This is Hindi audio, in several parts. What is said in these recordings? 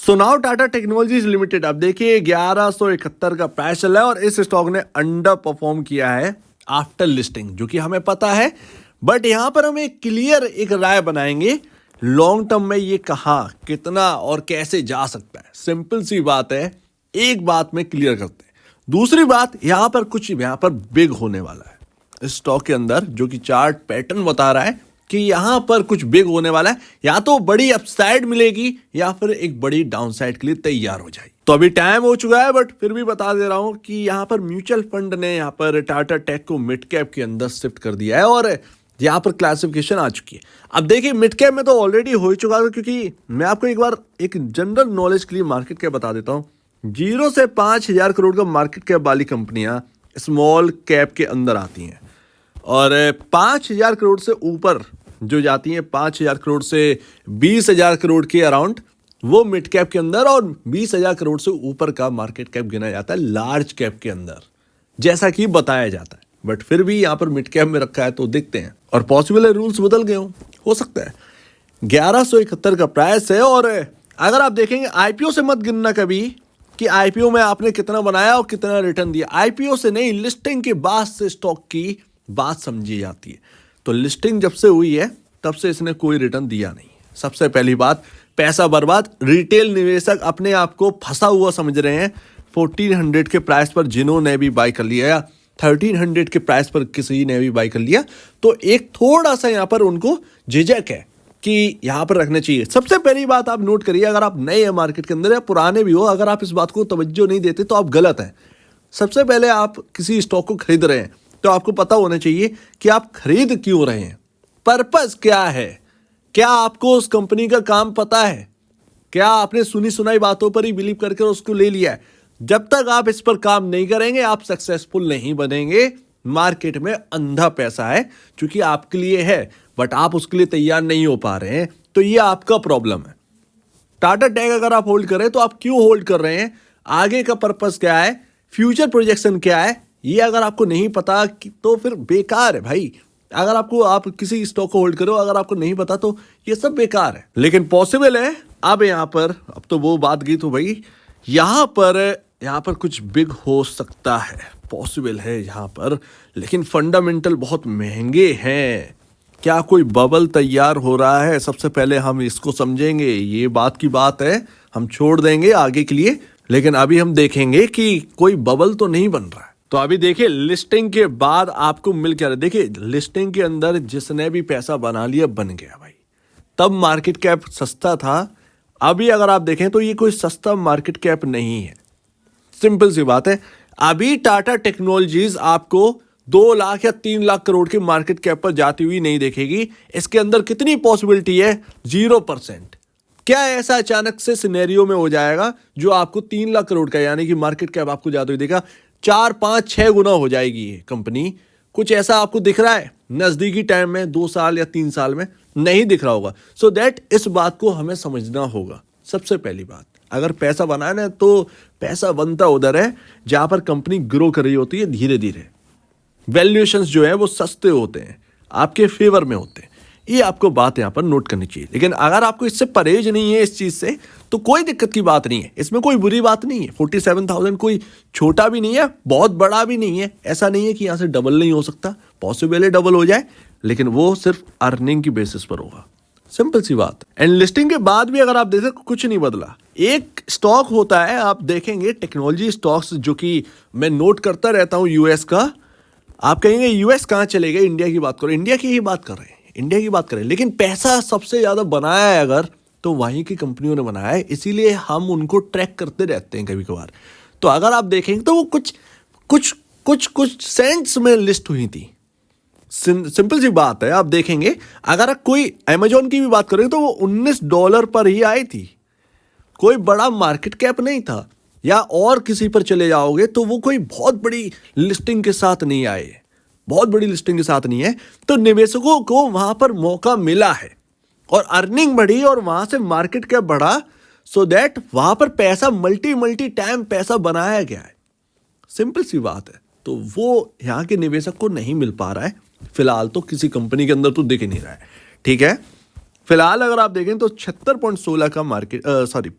So now Tata technologies limited, अब देखिए 1171 का प्राइस चल रहा है और इस स्टॉक ने अंडर परफॉर्म किया है आफ्टर लिस्टिंग, जो कि हमें पता है। बट यहां पर हम एक क्लियर एक राय बनाएंगे लॉन्ग टर्म में ये कहां कितना और कैसे जा सकता है। सिंपल सी बात है, एक बात में क्लियर करते हैं। दूसरी बात, यहां पर कुछ यहां पर बिग होने वाला है इस स्टॉक के अंदर, जो कि चार्ट पैटर्न बता रहा है कि यहां पर कुछ बिग होने वाला है। या तो बड़ी अपसाइड मिलेगी या फिर एक बड़ी डाउनसाइड के लिए तैयार हो जाएगी। तो अभी टाइम हो चुका है, बट फिर भी बता दे रहा हूं कि यहां पर म्यूचुअल फंड ने यहां पर टाटा टेक को मिड कैप के अंदर शिफ्ट कर दिया है और यहां पर क्लासिफिकेशन आ चुकी है। अब देखिए मिड कैप में तो ऑलरेडी हो ही चुका है, क्योंकि मैं आपको एक बार एक जनरल नॉलेज के लिए मार्केट कैप बता देता हूं। 0 से 5,000 करोड़ का मार्केट कैप वाली कंपनियां स्मॉल कैप के अंदर आती हैं और 5,000 करोड़ से ऊपर जो जाती हैं, 5,000 करोड़ से 20,000 करोड़ के अराउंड, वो मिड कैप के अंदर, और 20,000 करोड़ से ऊपर का मार्केट कैप गिना जाता है लार्ज कैप के अंदर, जैसा कि बताया जाता है। बट फिर भी यहां पर मिड कैप में रखा है, तो देखते हैं। और पॉसिबल है रूल्स बदल गए हो सकता है। 1171 का प्राइस है। और अगर आप देखेंगे आईपीओ से मत गिनना कभी कि आईपीओ में आपने कितना बनाया और कितना रिटर्न दिया। आईपीओ से नहीं, लिस्टिंग के बाद से स्टॉक की बात समझी जाती है। तो लिस्टिंग जब से हुई है तब से इसने कोई रिटर्न दिया नहीं। सबसे पहली बात, पैसा बर्बाद। रिटेल निवेशक अपने आप को फंसा हुआ समझ रहे हैं 1400 के प्राइस पर, जिन्होंने भी बाय कर लिया या 1300 के प्राइस पर किसी ने भी बाय कर लिया, तो एक थोड़ा सा यहां पर उनको झिझक है कि यहां पर रखना चाहिए। सबसे पहली बात आप नोट करिए, अगर आप नए हैं मार्केट के अंदर या पुराने भी हो, अगर आप इस बात को तवज्जो नहीं देते तो आप गलत हैं। सबसे पहले आप किसी स्टॉक को खरीद रहे हैं तो आपको पता होना चाहिए कि आप खरीद क्यों रहे हैं, पर्पस क्या है। क्या आपको उस कंपनी का काम पता है? क्या आपने सुनी सुनाई बातों पर ही बिलीव करके उसको ले लिया है? जब तक आप इस पर काम नहीं करेंगे आप सक्सेसफुल नहीं बनेंगे। मार्केट में अंधा पैसा है, क्योंकि आपके लिए है बट आप उसके लिए तैयार नहीं हो पा रहे हैं, तो ये आपका प्रॉब्लम है। टाटा टेक अगर आप होल्ड कर रहे हैं तो आप क्यों होल्ड कर रहे हैं, आगे का पर्पस क्या है, फ्यूचर प्रोजेक्शन क्या है, ये अगर आपको नहीं पता तो फिर बेकार है भाई। अगर आप किसी स्टॉक को होल्ड करो, अगर आपको नहीं पता तो ये सब बेकार है। लेकिन पॉसिबल है अब यहाँ पर, अब तो वो बात गई तो भाई यहाँ पर कुछ बिग हो सकता है, पॉसिबल है यहाँ पर। लेकिन फंडामेंटल बहुत महंगे हैं। क्या कोई बबल तैयार हो रहा है? सबसे पहले हम इसको समझेंगे। ये बात की बात है, हम छोड़ देंगे आगे के लिए, लेकिन अभी हम देखेंगे कि कोई बबल तो नहीं बन रहा है। तो अभी देखिए लिस्टिंग के बाद आपको मिल क्या रहा है। देखिए लिस्टिंग के अंदर जिसने भी पैसा बना लिया बन गया भाई। तब मार्केट कैप सस्ता था, अभी अगर आप देखें तो ये कोई सस्ता मार्केट कैप नहीं है। सिंपल सी बात है। अभी टाटा टेक्नोलॉजीज आपको 2 लाख या 3 लाख करोड़ की मार्केट कैप पर जाती हुई नहीं देखेगी। इसके अंदर कितनी पॉसिबिलिटी है? 0%। क्या ऐसा अचानक से सिनेरियो में हो जाएगा जो आपको 3 लाख करोड़ का, यानी कि मार्केट कैप आपको जाते हुए देखा 4, 5, 6 गुना हो जाएगी ये कंपनी? कुछ ऐसा आपको दिख रहा है नजदीकी टाइम में, 2 साल या 3 साल में? नहीं दिख रहा होगा। सो दैट इस बात को हमें समझना होगा। सबसे पहली बात, अगर पैसा बनाना है तो पैसा बनता उधर है जहां पर कंपनी ग्रो कर रही होती है धीरे धीरे। वैल्यूएशंस जो है वो सस्ते होते हैं, आपके फेवर में होते हैं। ये आपको बात यहां पर नोट करनी चाहिए। लेकिन अगर आपको इससे परहेज नहीं है इस चीज से, तो कोई दिक्कत की बात नहीं है, इसमें कोई बुरी बात नहीं है। 47,000 कोई छोटा भी नहीं है, बहुत बड़ा भी नहीं है। ऐसा नहीं है कि यहां से डबल नहीं हो सकता, पॉसिबल है डबल हो जाए, लेकिन वो सिर्फ अर्निंग की बेसिस पर होगा। सिंपल सी बात। एंड लिस्टिंग के बाद भी अगर आप देखें कुछ नहीं बदला। एक स्टॉक होता है, आप देखेंगे टेक्नोलॉजी स्टॉक्स, जो कि मैं नोट करता रहता हूं यूएस का। आप कहेंगे यूएस कहां चले गए, इंडिया की बात करो। इंडिया की ही बात कर रहे हैं, इंडिया की बात करें। लेकिन पैसा सबसे ज्यादा बनाया है अगर, तो वहीं की कंपनियों ने बनाया है, इसीलिए हम उनको ट्रैक करते रहते हैं कभी कभार। तो अगर आप देखेंगे तो वो कुछ सेंट्स में लिस्ट हुई थी। सिंपल सी बात है, आप देखेंगे अगर कोई अमेजोन की भी बात करें तो वो $19 पर ही आई थी। कोई बड़ा मार्केट कैप नहीं था। या और किसी पर चले जाओगे तो वो कोई बहुत बड़ी लिस्टिंग के साथ नहीं आए, बहुत बड़ी लिस्टिंग के साथ नहीं है। तो निवेशकों को वहां पर मौका मिला है और अर्निंग बढ़ी और वहां से मार्केट कैप बढ़ा, सो दैट वहां पर पैसा मल्टी टाइम पैसा बनाया गया है। सिंपल सी बात है। तो वो यहाँ के निवेशक को नहीं मिल पा रहा है फिलहाल, तो किसी कंपनी के अंदर तो दिख ही नहीं रहा है। ठीक है, फिलहाल अगर आप देखें तो 76.16 का मार्केट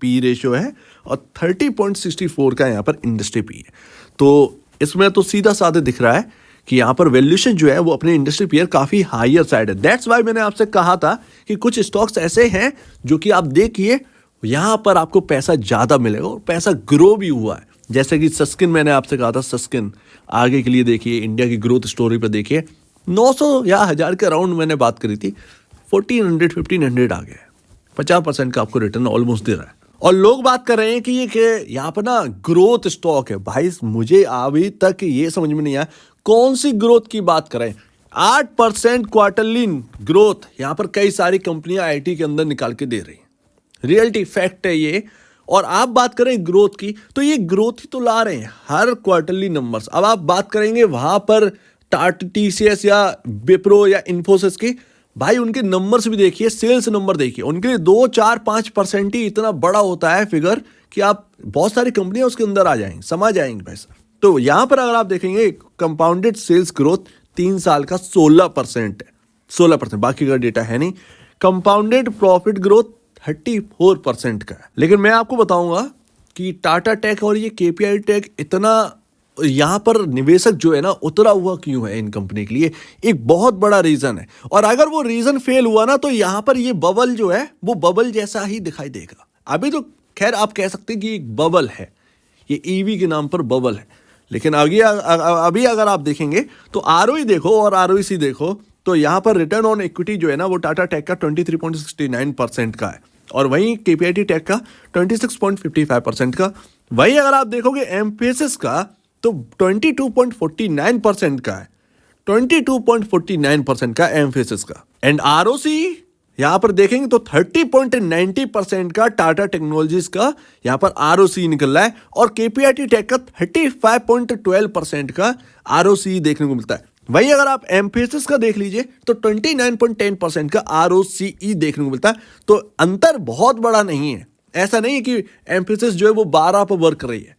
पी रेशियो है और 30.64 का यहाँ पर इंडस्ट्री पी है। तो इसमें तो सीधा साधा दिख रहा है कि यहाँ पर वैल्यूएशन जो है वो अपने इंडस्ट्री पीयर काफ़ी हायर साइड है। दैट्स वाई मैंने आपसे कहा था कि कुछ स्टॉक्स ऐसे हैं जो कि आप देखिए यहाँ पर आपको पैसा ज़्यादा मिलेगा और पैसा ग्रो भी हुआ है। जैसे कि सस्किन मैंने आपसे कहा था, सस्किन आगे के लिए देखिए, इंडिया की ग्रोथ स्टोरी पर देखिए, 900 या 1000 के अराउंड मैंने बात करी थी, 1400-1500 आ गया, 50% का आपको रिटर्न ऑलमोस्ट दे रहा है। और लोग बात कर रहे हैं कि ये यहाँ पर ना ग्रोथ स्टॉक है। भाई मुझे अभी तक ये समझ में नहीं आया कौन सी ग्रोथ की बात कर रहे हैं। 8% क्वार्टरली ग्रोथ यहाँ पर कई सारी कंपनियां आईटी के अंदर निकाल के दे रही हैं, रियलिटी फैक्ट है ये। और आप बात करें ग्रोथ की तो ये ग्रोथ ही तो ला रहे हैं हर क्वार्टरली नंबर्स। अब आप बात करेंगे वहां पर टाटा टीसीएस या विप्रो या इन्फोसिस की, भाई उनके नंबर्स भी देखिए, सेल्स नंबर देखिए, उनके लिए 2-4-5% ही इतना बड़ा होता है फिगर कि आप बहुत सारी कंपनियां उसके अंदर आ जाएंगी, समा जाएंगी पैसा। तो यहां पर अगर आप देखेंगे कंपाउंडेड सेल्स ग्रोथ 3 साल का 16% है, 16%, बाकी का डेटा है नहीं। कंपाउंडेड प्रॉफिट ग्रोथ 34% का है। लेकिन मैं आपको बताऊंगा कि टाटा टेक और ये केपीआई टेक इतना यहाँ पर निवेशक जो है ना उतरा हुआ क्यों है इन कंपनी के लिए, एक बहुत बड़ा रीजन है। और अगर वो रीजन फेल हुआ ना तो यहाँ पर ये बबल जो है वो बबल जैसा ही दिखाई देगा। अभी तो खैर आप कह सकते हैं कि एक बबल है, ये ईवी के नाम पर बबल है, लेकिन अभी अगर आप देखेंगे तो आरओई देखो और आरओईसी देखो तो यहाँ पर रिटर्न ऑन इक्विटी जो है ना वो टाटा टेक का 23.69% का है और वहीं केपीआईटी टेक का 26.55% का। वहीं अगर आप देखोगे एम्फेसिस का तो 22.49% का है, 22.49% का एम्फेसिस का। एंड आरओसी यहां पर देखेंगे तो 30.90% का टाटा टेक्नोलॉजीज का यहां पर आरओसी निकल रहा है और केपीआईटी टेक का 35.12% का आरओसी देखने को मिलता है। वहीं अगर आप एम्फेसिस का देख लीजिए तो 29.10% का आरओसीई देखने को मिलता है। तो अंतर बहुत बड़ा नहीं है, ऐसा नहीं है कि एम्फेसिस जो है वो 12 पर वर्क कर रही है,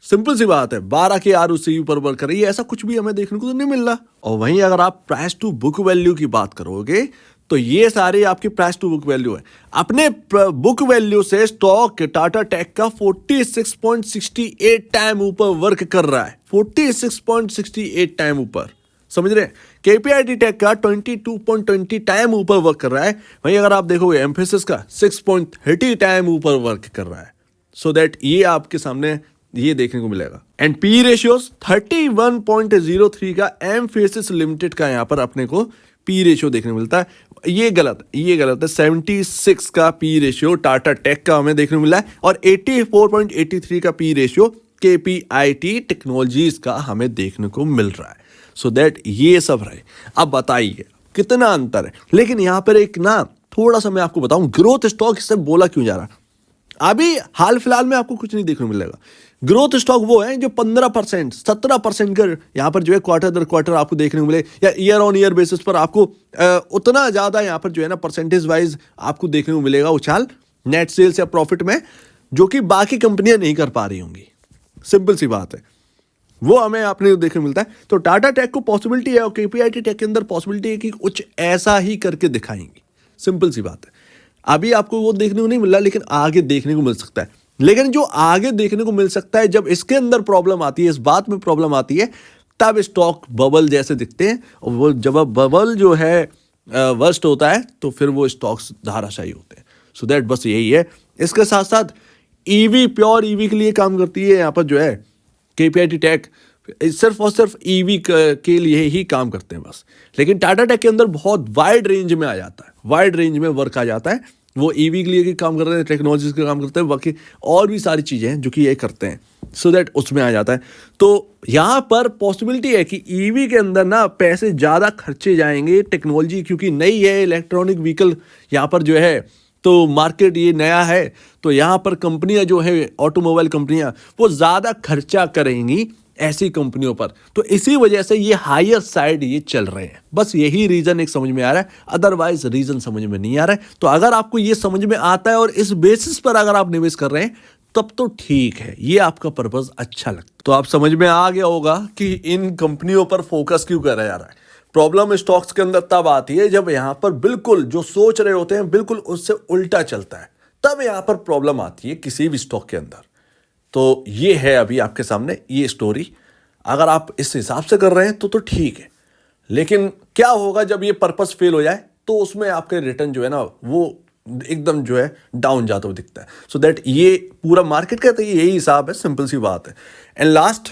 सिंपल सी बात है 12 के आरओसी पर वर्क कर रही है, ऐसा कुछ भी हमें देखने को तो नहीं मिल रहा। और वहीं अगर आप प्राइस टू बुक वैल्यू की बात करोगे तो ये सारे आपकी प्राइस टू बुक वैल्यू है। अपने बुक वैल्यू से स्टॉक टाटा टेक का 46.68 टाइम ऊपर वर्क कर रहा है, 46.68 टाइम ऊपर, समझ रहे हैं। केपीआईटी टेक का 22.20 टाइम ऊपर वर्क कर रहा है। वहीं अगर आप देखोगे एम्फेसिस का 6.30 टाइम ऊपर वर्क कर रहा है। सो दैट ये आपके सामने ये देखने को मिलेगा। एंड पी रेशियोज 31.03 का एम्फेसिस लिमिटेड का यहां पर अपने को पी रेशियो देखने को मिलता है। ये गलत है, 76 का पी रेशियो टाटा टेक का हमें देखने को मिला है और 84.83 का पी रेशियो केपीआईटी टेक्नोलॉजीज का हमें देखने को मिल रहा है। सो दैट ये सब रहे। अब बताइए कितना अंतर है। लेकिन यहां पर एक ना थोड़ा सा मैं आपको बताऊं ग्रोथ स्टॉक इससे बोला क्यों जा रहा है। अभी हाल फिलहाल में आपको कुछ नहीं देखने को मिलेगा। ग्रोथ स्टॉक वो है जो 15%, 17% का यहाँ पर जो है क्वार्टर दर क्वार्टर आपको देखने को मिले या ईयर ऑन ईयर बेसिस पर आपको उतना ज़्यादा यहाँ पर जो है ना परसेंटेज वाइज आपको देखने को मिलेगा उछाल नेट सेल्स या प्रॉफिट में, जो कि बाकी कंपनियां नहीं कर पा रही होंगी। सिंपल सी बात है, वो हमें अपने देखने को मिलता है। तो टाटा टेक को पॉसिबिलिटी है और केपीआईटी टेक के अंदर पॉसिबिलिटी है कि कुछ ऐसा ही करके दिखाएंगे। सिंपल सी बात है, अभी आपको वो देखने को नहीं मिल रहा लेकिन आगे देखने को मिल सकता है। लेकिन जो आगे देखने को मिल सकता है जब इसके अंदर प्रॉब्लम आती है, इस बात में प्रॉब्लम आती है, तब स्टॉक बबल जैसे दिखते हैं। और वो जब बबल जो है वर्स्ट होता है तो फिर वो स्टॉक्स धाराशायी होते हैं। सो दैट बस यही है। इसके साथ साथ ईवी, प्योर ईवी के लिए काम करती है यहाँ पर जो है केपीआईटी टेक, सिर्फ और सिर्फ ईवी के लिए ही काम करते हैं बस। लेकिन टाटा टेक के अंदर बहुत वाइड रेंज में आ जाता है, वाइड रेंज में वर्क आ जाता है। वो ईवी के लिए भी काम कर रहे हैं, टेक्नोलॉजीज का काम करते हैं, बाकी और भी सारी चीज़ें हैं जो कि ये करते हैं। सो दैट उसमें आ जाता है। तो यहाँ पर पॉसिबिलिटी है कि ईवी के अंदर ना पैसे ज़्यादा खर्चे जाएंगे, टेक्नोलॉजी क्योंकि नई है, इलेक्ट्रॉनिक व्हीकल यहाँ पर जो है तो मार्केट ये नया है। तो यहाँ पर कंपनियां जो है ऑटोमोबाइल कंपनियां वो ज़्यादा खर्चा करेंगी ऐसी कंपनियों पर। तो इसी वजह से ये हायर साइड ये चल रहे हैं। बस यही रीज़न एक समझ में आ रहा है, अदरवाइज रीज़न समझ में नहीं आ रहा है। तो अगर आपको ये समझ में आता है और इस बेसिस पर अगर आप निवेश कर रहे हैं तब तो ठीक है, ये आपका पर्पस अच्छा लगता है। तो आप समझ में आ गया होगा कि इन कंपनियों पर फोकस क्यों करा जा रहा है। प्रॉब्लम स्टॉक्स के अंदर तब आती है जब यहाँ पर बिल्कुल जो सोच रहे होते हैं बिल्कुल उससे उल्टा चलता है, तब यहाँ पर प्रॉब्लम आती है किसी भी स्टॉक के अंदर। तो ये है अभी आपके सामने ये स्टोरी। अगर आप इस हिसाब से कर रहे हैं तो ठीक है, लेकिन क्या होगा जब ये पर्पस फेल हो जाए तो उसमें आपके रिटर्न जो है ना वो एकदम जो है डाउन जाता हुआ दिखता है। सो दैट ये पूरा मार्केट का तो यही हिसाब है, सिंपल सी बात है। एंड लास्ट,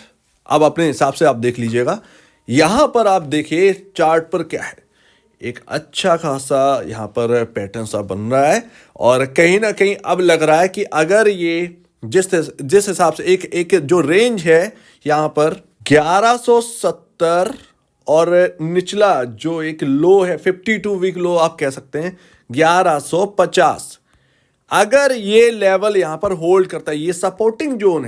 अब अपने हिसाब से आप देख लीजिएगा, यहां पर आप देखिए चार्ट पर क्या है, एक अच्छा खासा यहाँ पर पैटर्न सा बन रहा है और कहीं ना कहीं अब लग रहा है कि अगर ये जिस हिसाब से एक जो रेंज है यहाँ पर 1170 और निचला जो एक लो है 52 वीक लो आप कह सकते हैं 1150, अगर ये लेवल यहां पर होल्ड करता है, ये सपोर्टिंग जोन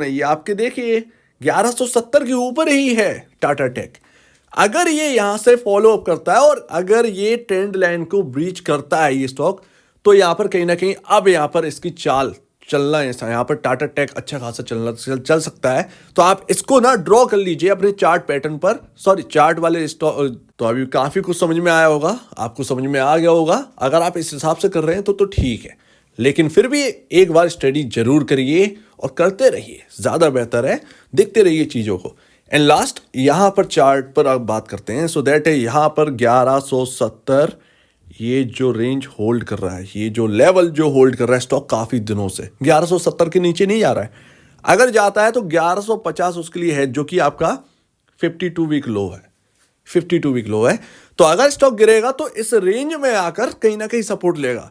है, ये आपके देखिए 1170 के ऊपर ही है टाटा टेक। अगर ये यहां से फॉलो अप करता है और अगर ये ट्रेंड लाइन को ब्रीच करता है ये स्टॉक, तो यहां पर कहीं ना कहीं अब यहां पर इसकी चाल चलना है, यहाँ पर टाटा टेक अच्छा खासा चल सकता है। तो आप इसको ना ड्रॉ कर लीजिए अपने चार्ट पैटर्न पर, सॉरी चार्ट वाले स्टॉक। तो अभी काफी कुछ समझ में आया होगा, आपको समझ में आ गया होगा। अगर आप इस हिसाब से कर रहे हैं तो ठीक है, लेकिन फिर भी एक बार स्टडी जरूर करिए और करते रहिए, ज्यादा बेहतर है, देखते रहिए चीजों को। एंड लास्ट यहां पर चार्ट पर आप बात करते हैं, सो दैट है यहां पर 1170 ये जो रेंज होल्ड कर रहा है, ये जो लेवल जो होल्ड कर रहा है स्टॉक काफी दिनों से 1170 के नीचे नहीं जा रहा है। अगर जाता है तो 1150 उसके लिए है, जो कि आपका 52 वीक लो है, 52 वीक लो है। तो अगर स्टॉक गिरेगा तो इस रेंज में आकर कहीं ना कहीं सपोर्ट लेगा।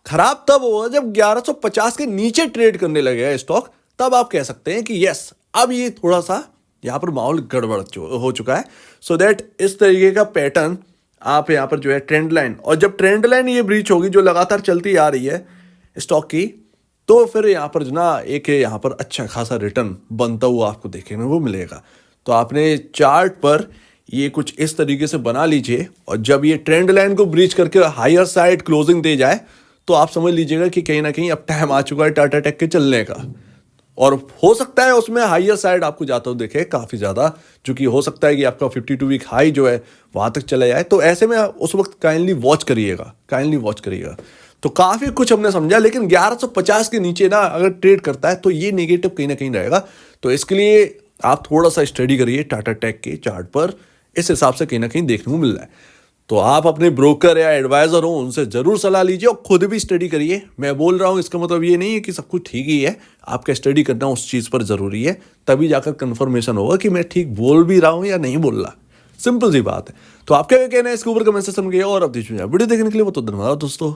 खराब तब होगा जब 1150 के नीचे ट्रेड करने लगेगा स्टॉक, तब आप कह सकते हैं कि यस अब ये थोड़ा सा यहां पर माहौल गड़बड़ हो चुका है। सो दैट इस तरीके का पैटर्न आप यहाँ पर जो है ट्रेंड लाइन, और जब ट्रेंड लाइन ये ब्रीच होगी जो लगातार चलती आ रही है स्टॉक की, तो फिर यहाँ पर जो ना एक यहाँ पर अच्छा खासा रिटर्न बनता हुआ आपको देखने को मिलेगा। तो आपने चार्ट पर ये कुछ इस तरीके से बना लीजिए, और जब ये ट्रेंड लाइन को ब्रीच करके हायर साइड क्लोजिंग दे जाए तो आप समझ लीजिएगा कि कहीं ना कहीं अब टाइम आ चुका है टाटा टेक के चलने का। और हो सकता है उसमें हाइयर साइड आपको जाता हुआ देखे काफ़ी ज़्यादा, जो कि हो सकता है कि आपका 52 वीक हाई जो है वहाँ तक चला जाए। तो ऐसे में उस वक्त काइंडली वॉच करिएगा। तो काफ़ी कुछ हमने समझा, लेकिन 1150 के नीचे ना अगर ट्रेड करता है तो ये नेगेटिव कहीं ना कहीं रहेगा। तो इसके लिए आप थोड़ा सा स्टडी करिए टाटा टेक के चार्ट पर, इस हिसाब से कहीं ना कहीं देखने को मिल रहा है। तो आप अपने ब्रोकर या एडवाइजर हो उनसे जरूर सलाह लीजिए और खुद भी स्टडी करिए। मैं बोल रहा हूँ इसका मतलब ये नहीं है कि सब कुछ ठीक ही है, आपका स्टडी करना उस चीज़ पर ज़रूरी है, तभी जाकर कंफर्मेशन होगा कि मैं ठीक बोल भी रहा हूँ या नहीं बोल रहा। सिंपल सी बात है। तो आपका क्या कहना है इसके ऊपर कमेंट सेक्शन में, और अब वीडियो देखने के लिए बहुत धन्यवाद दोस्तों।